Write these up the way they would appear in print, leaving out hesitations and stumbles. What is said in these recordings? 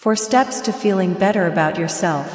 4 steps to feeling better about yourself.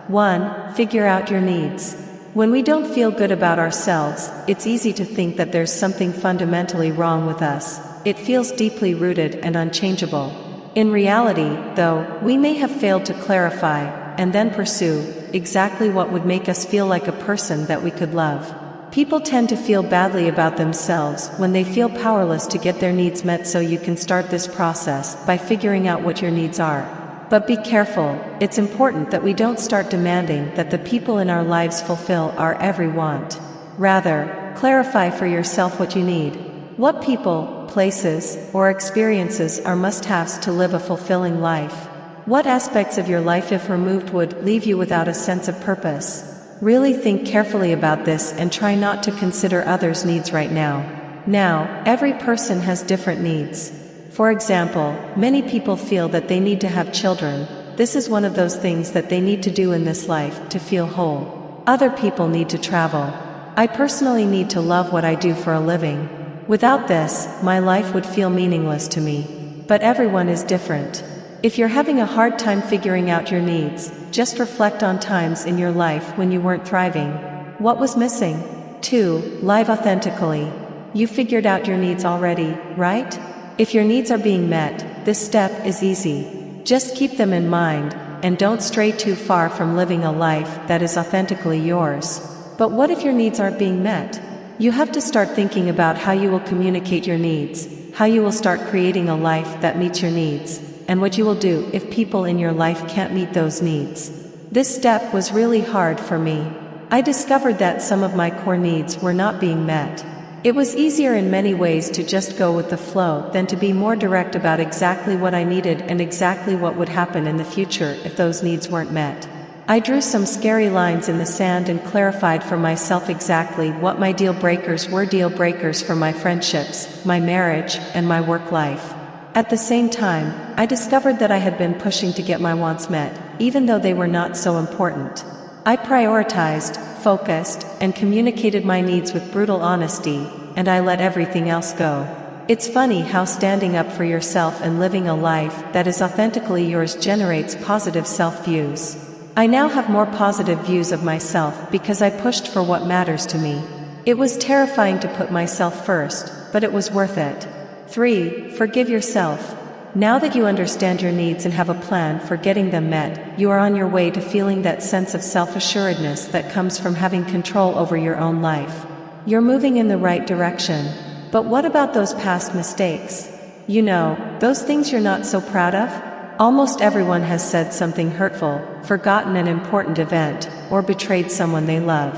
1. Figure out your needs. When we don't feel good about ourselves, it's easy to think that there's something fundamentally wrong with us. It feels deeply rooted and unchangeable. In reality, though, we may have failed to clarify, and then pursue, exactly what would make us feel like a person that we could love. People tend to feel badly about themselves when they feel powerless to get their needs met, so you can start this process by figuring out what your needs are. But be careful, it's important that we don't start demanding that the people in our lives fulfill our every want. Rather, clarify for yourself what you need. What people, places, or experiences are must-haves to live a fulfilling life? What aspects of your life, if removed, would leave you without a sense of purpose? Really think carefully about this and try not to consider others' needs right now. Now, every person has different needs. For example, many people feel that they need to have children. This is one of those things that they need to do in this life to feel whole. Other people need to travel. I personally need to love what I do for a living. Without this, my life would feel meaningless to me. But everyone is different. If you're having a hard time figuring out your needs, just reflect on times in your life when you weren't thriving. What was missing? 2. Live authentically. You figured out your needs already, right? If your needs are being met, this step is easy. Just keep them in mind, and don't stray too far from living a life that is authentically yours. But what if your needs aren't being met? You have to start thinking about how you will communicate your needs, how you will start creating a life that meets your needs, and what you will do if people in your life can't meet those needs. This step was really hard for me. I discovered that some of my core needs were not being met. It was easier in many ways to just go with the flow than to be more direct about exactly what I needed and exactly what would happen in the future if those needs weren't met. I drew some scary lines in the sand and clarified for myself exactly what my deal breakers were, deal breakers for my friendships, my marriage, and my work life. At the same time, I discovered that I had been pushing to get my wants met, even though they were not so important. I prioritized, focused, and communicated my needs with brutal honesty, and I let everything else go. It's funny how standing up for yourself and living a life that is authentically yours generates positive self-views. I now have more positive views of myself because I pushed for what matters to me. It was terrifying to put myself first, but it was worth it. 3. Forgive yourself. Now that you understand your needs and have a plan for getting them met, you are on your way to feeling that sense of self-assuredness that comes from having control over your own life. You're moving in the right direction. But what about those past mistakes? You know, those things you're not so proud of? Almost everyone has said something hurtful, forgotten an important event, or betrayed someone they love.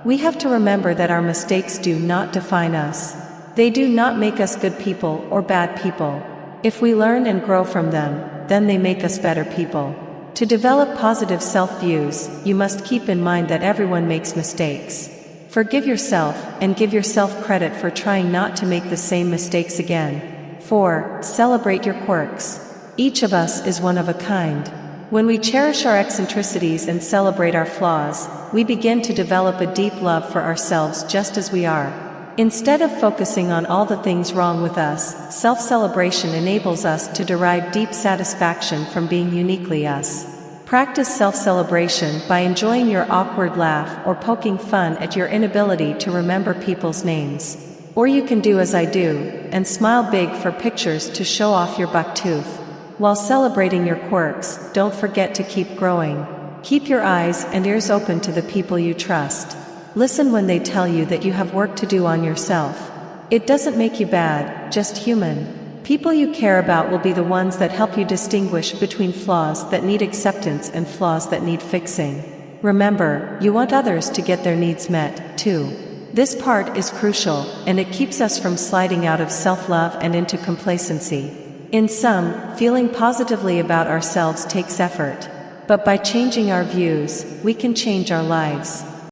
We have to remember that our mistakes do not define us. They do not make us good people or bad people. If we learn and grow from them, then they make us better people. To develop positive self-views, you must keep in mind that everyone makes mistakes. Forgive yourself, and give yourself credit for trying not to make the same mistakes again. 4. Celebrate your quirks. Each of us is one of a kind. When we cherish our eccentricities and celebrate our flaws, we begin to develop a deep love for ourselves just as we are. Instead of focusing on all the things wrong with us, self-celebration enables us to derive deep satisfaction from being uniquely us. Practice self-celebration by enjoying your awkward laugh or poking fun at your inability to remember people's names. Or you can do as I do, and smile big for pictures to show off your buck tooth. While celebrating your quirks, don't forget to keep growing. Keep your eyes and ears open to the people you trust. Listen when they tell you that you have work to do on yourself. It doesn't make you bad, just human. People you care about will be the ones that help you distinguish between flaws that need acceptance and flaws that need fixing. Remember, you want others to get their needs met, too. This part is crucial, and it keeps us from sliding out of self-love and into complacency. In sum, feeling positively about ourselves takes effort. But by changing our views, we can change our lives.